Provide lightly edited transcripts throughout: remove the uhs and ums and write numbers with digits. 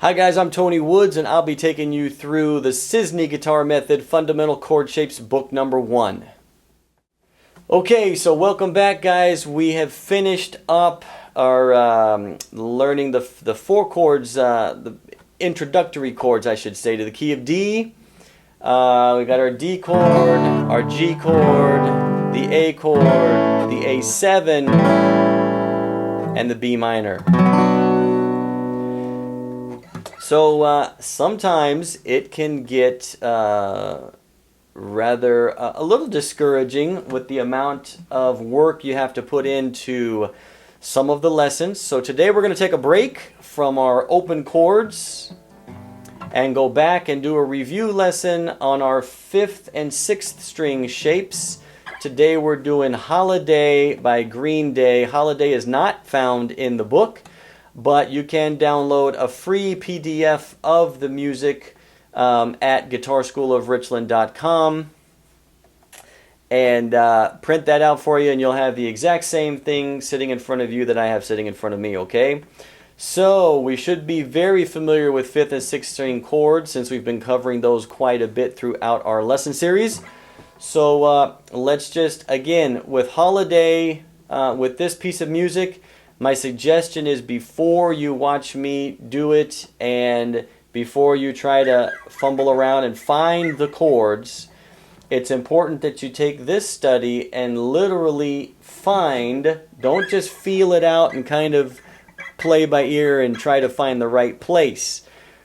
Hi guys, I'm Tony Woods and I'll be taking you through the SISNI Guitar Method Fundamental Chord Shapes book number 1. Okay, so welcome back guys. We have finished up our learning the 4 chords, the introductory chords I should say, to the key of D. We got our D chord, our G chord, the A chord, the A7, and the B minor. So sometimes it can get rather a little discouraging with the amount of work you have to put into some of the lessons. So today we're going to take a break from our open chords and go back and do a review lesson on our 5th and 6th string shapes. Today we're doing Holiday by Green Day. Holiday is not found in the book, but you can download a free PDF of the music at guitarschoolofrichland.com and print that out for you, and you'll have the exact same thing sitting in front of you that I have sitting in front of me, okay? So we should be very familiar with 5th and 6th string chords since we've been covering those quite a bit throughout our lesson series. So let's just, again, with Holiday, with this piece of music, my suggestion is before you watch me do it and before you try to fumble around and find the chords, it's important that you take this study and literally find, don't just feel it out and kind of play by ear and try to find the right place.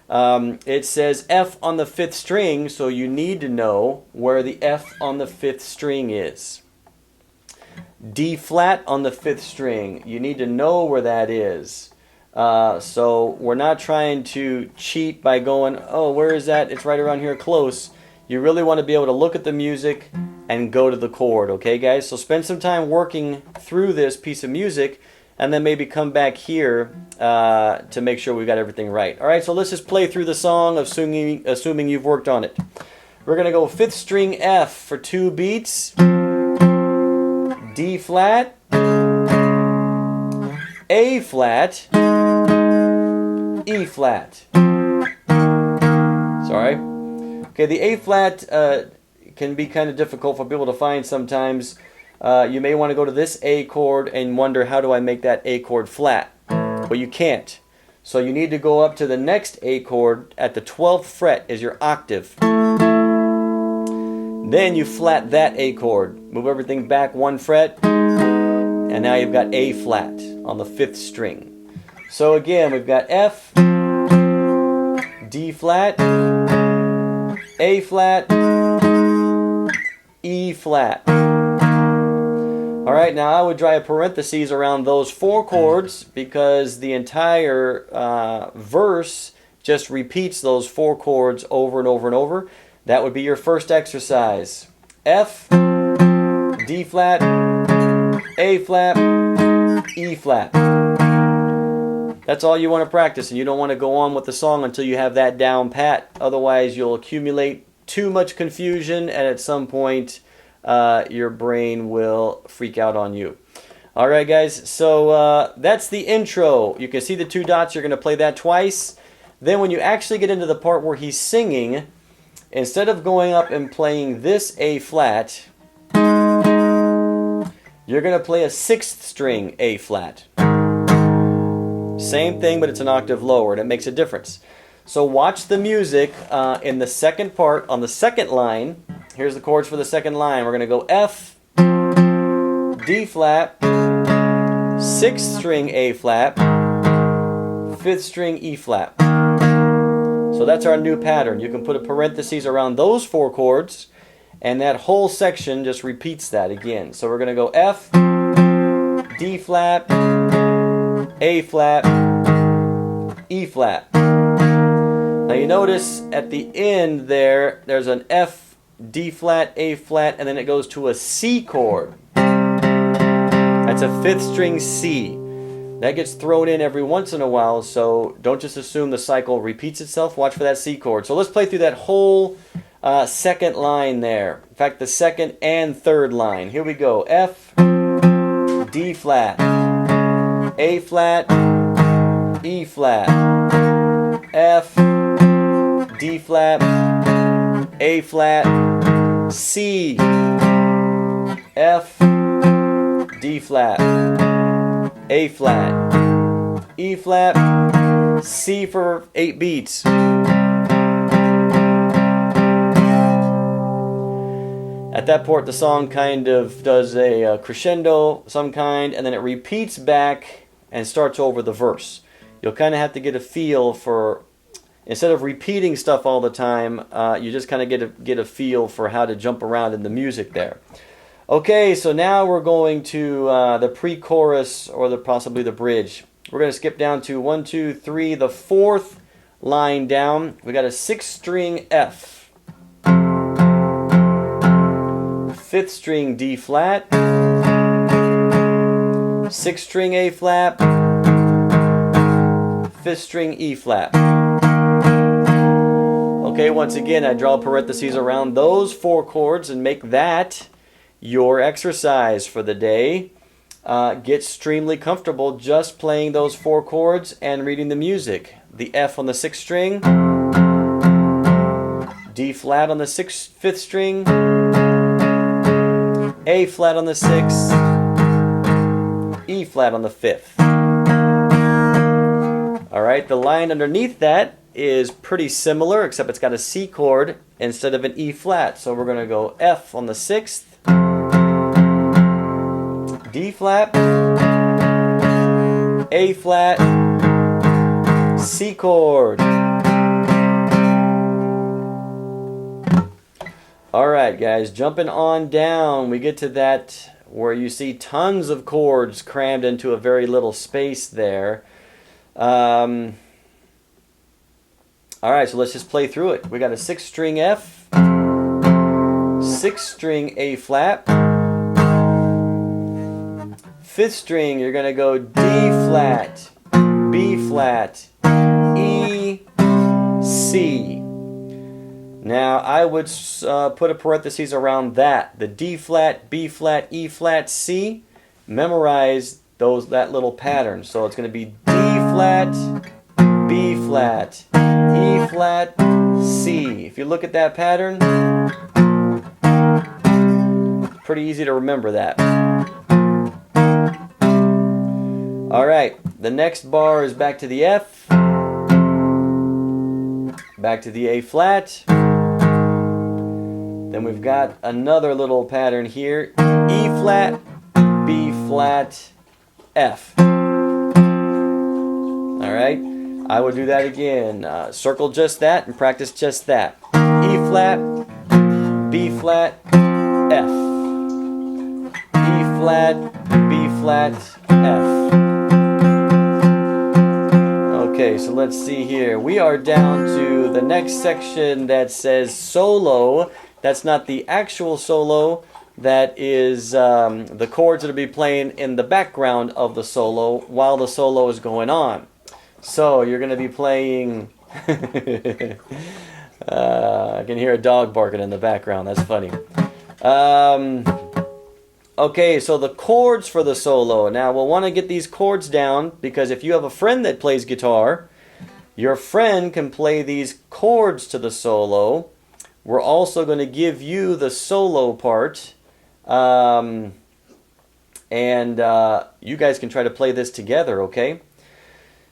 It says F on the 5th string, so you need to know where the F on the 5th string is. D flat on the 5th string, you need to know where that is. So we're not trying to cheat by going, oh, where is that? It's right around here close. You really want to be able to look at the music and go to the chord, okay guys? So spend some time working through this piece of music and then maybe come back here to make sure we got everything right. Alright, so let's just play through the song, assuming you've worked on it. We're going to go 5th string F for 2 beats. D flat, A flat, E flat. Sorry. Okay, the A flat can be kind of difficult for people to find sometimes. You may want to go to this A chord and wonder, how do I make that A chord flat? Well, you can't. So you need to go up to the next A chord at the 12th fret as your octave. Then you flat that A chord. Move everything back 1 fret. And now you've got A flat on the 5th string. So again, we've got F, D flat, A flat, E flat. Alright, now I would draw a parentheses around those 4 chords because the entire verse just repeats those 4 chords over and over and over. That would be your first exercise. F, D flat, A flat, E flat. That's all you want to practice, and you don't want to go on with the song until you have that down pat. Otherwise, you'll accumulate too much confusion, and at some point, your brain will freak out on you. Alright guys, so that's the intro. You can see the 2 dots. You're going to play that twice. Then when you actually get into the part where he's singing, instead of going up and playing this A flat, you're going to play a 6th string A flat. Same thing, but it's an octave lower, and it makes a difference. So watch the music in the second part, on the 2nd line. Here's the chords for the 2nd line. We're going to go F, D flat, 6th string A flat, 5th string E flat. So that's our new pattern. You can put a parenthesis around those 4 chords, and that whole section just repeats that again. So we're going to go F, D flat, A flat, E flat. Now you notice at the end there's an F, D flat, A flat, and then it goes to a C chord. That's a 5th string C. That gets thrown in every once in a while, so don't just assume the cycle repeats itself. Watch for that C chord. So let's play through that whole 2nd line there. In fact, the 2nd and 3rd line. Here we go. F, D flat, A flat, E flat, F, F, D flat, A flat, C, F, D flat, A flat, E flat, C for 8 beats. At that point, the song kind of does a crescendo of some kind, and then it repeats back and starts over the verse. You'll kind of have to get a feel for, instead of repeating stuff all the time, you just kind of get a feel for how to jump around in the music there. Okay, so now we're going to the pre-chorus, or possibly the bridge. We're going to skip down to 1, 2, 3, the 4th line down. We got a 6-string F. 5th string D flat, 6th string A flat, 5th string E flat. Okay, once again, I draw parentheses around those 4 chords and make that your exercise for the day. Get extremely comfortable just playing those 4 chords and reading the music. The F on the 6th string, D flat on the 5th string, A flat on the 6th, E flat on the 5th. Alright, the line underneath that is pretty similar, except it's got a C chord instead of an E flat. So we're going to go F on the 6th, D flat, A flat, C chord. Alright guys, jumping on down, we get to that where you see tons of chords crammed into a very little space there. Alright, so let's just play through it. We got a 6th string F, 6th string A flat, 5th string you're going to go D flat, B flat, E, C. Now I would put a parenthesis around that. The D flat, B flat, E flat, C. Memorize that little pattern. So it's going to be D flat, B flat, E flat, C. If you look at that pattern, pretty easy to remember that. Alright, the next bar is back to the F, back to the A flat. Then we've got another little pattern here. E flat, B flat, F. Alright, I will do that again. Circle just that and practice just that. E flat, B flat, F. E flat, B flat, F. Okay, so let's see here. We are down to the next section that says solo. That's not the actual solo. That is the chords that will be playing in the background of the solo while the solo is going on. So you're going to be playing... I can hear a dog barking in the background. That's funny. Okay, so the chords for the solo. Now we'll want to get these chords down because if you have a friend that plays guitar, your friend can play these chords to the solo. We're also going to give you the solo part, and you guys can try to play this together, okay?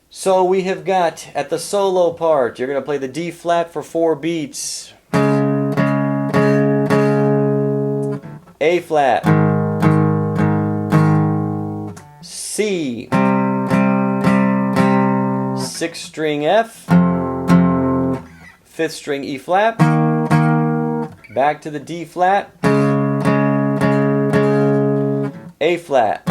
So we have got, at the solo part, you're going to play the D flat for 4 beats, A flat, C, 6th string F, 5th string E flat, back to the D flat, A flat,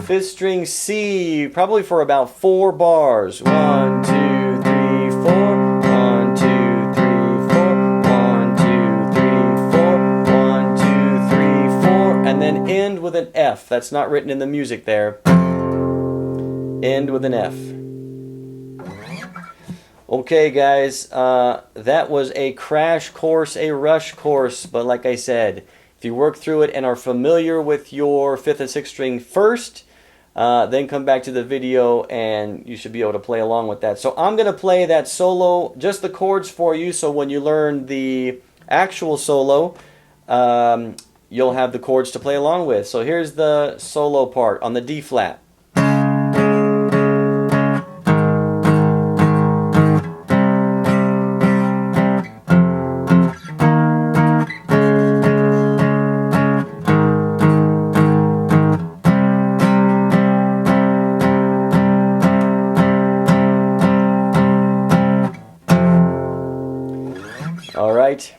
5th string C, probably for about 4 bars. 1, 2, 3, 4. 1, 2, 3, 4. 1, 2, 3, 4. 1, 2, 3, 4. And then end with an F. That's not written in the music there. End with an F. Okay guys, that was a crash course, a rush course, but like I said, if you work through it and are familiar with your 5th and 6th string first, then come back to the video and you should be able to play along with that. So I'm going to play that solo, just the chords for you, so when you learn the actual solo, you'll have the chords to play along with. So here's the solo part on the D flat. All right.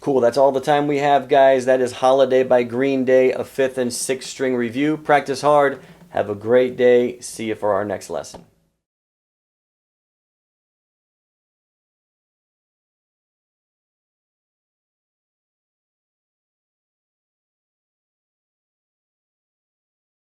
Cool, that's all the time we have, guys. That is Holiday by Green Day, a 5th and 6th string review. Practice hard. Have a great day. See you for our next lesson.